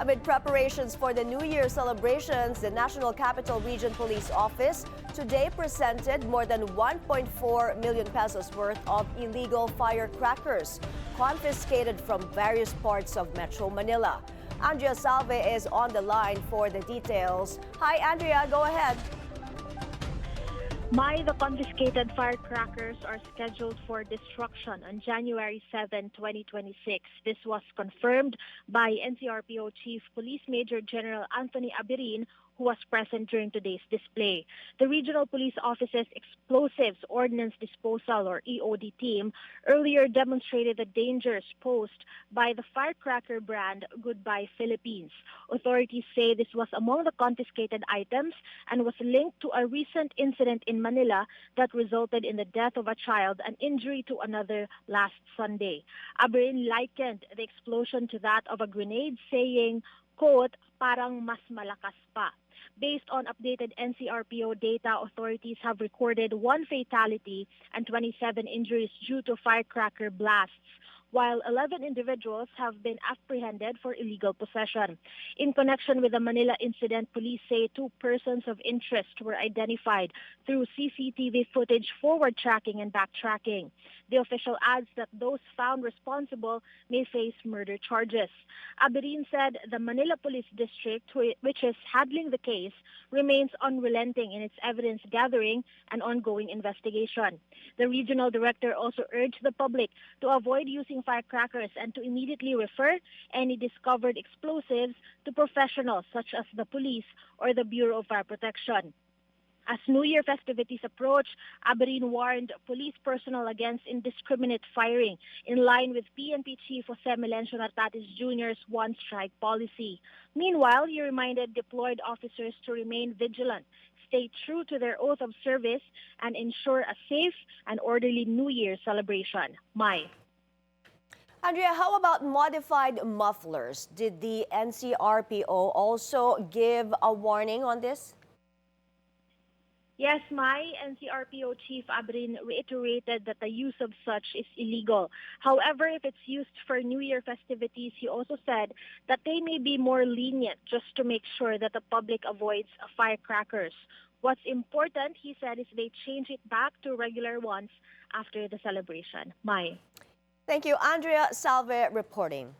Amid preparations for the New Year celebrations, the National Capital Region Police Office today presented more than 1.4 million pesos worth of illegal firecrackers confiscated from various parts of Metro Manila. Andrea Salve is on the line for the details. Hi, Andrea, go ahead. The confiscated firecrackers are scheduled for destruction on January 7, 2026. This was confirmed by NCRPO Chief Police Major General Anthony Abirin, who was present during today's display. The Regional Police Office's Explosives Ordnance Disposal or EOD team earlier demonstrated the dangers posed by the firecracker brand Goodbye Philippines. Authorities say this was among the confiscated items and was linked to a recent incident in Manila that resulted in the death of a child and injury to another last Sunday. Abirin likened the explosion to that of a grenade, saying, quote, "Parang mas malakas pa." Based on updated NCRPO data, authorities have recorded 1 fatality and 27 injuries due to firecracker blasts, while 11 individuals have been apprehended for illegal possession. In connection with the Manila incident, police say 2 persons of interest were identified through CCTV footage, forward tracking and backtracking. The official adds that those found responsible may face murder charges. Abirin said the Manila Police District, which is handling the case, remains unrelenting in its evidence gathering and ongoing investigation. The regional director also urged the public to avoid using firecrackers and to immediately refer any discovered explosives to professionals such as the police or the Bureau of Fire Protection. As New Year festivities approach, Abirin warned police personnel against indiscriminate firing in line with PNP Chief Jose Melencio Nartatis Jr.'s one-strike policy. Meanwhile, he reminded deployed officers to remain vigilant, stay true to their oath of service, and ensure a safe and orderly New Year celebration. Andrea, how about modified mufflers? Did the NCRPO also give a warning on this? Yes, NCRPO Chief Abirin reiterated that the use of such is illegal. However, if it's used for New Year festivities, he also said that they may be more lenient just to make sure that the public avoids firecrackers. What's important, he said, is they change it back to regular ones after the celebration. Thank you, Andrea Salve reporting.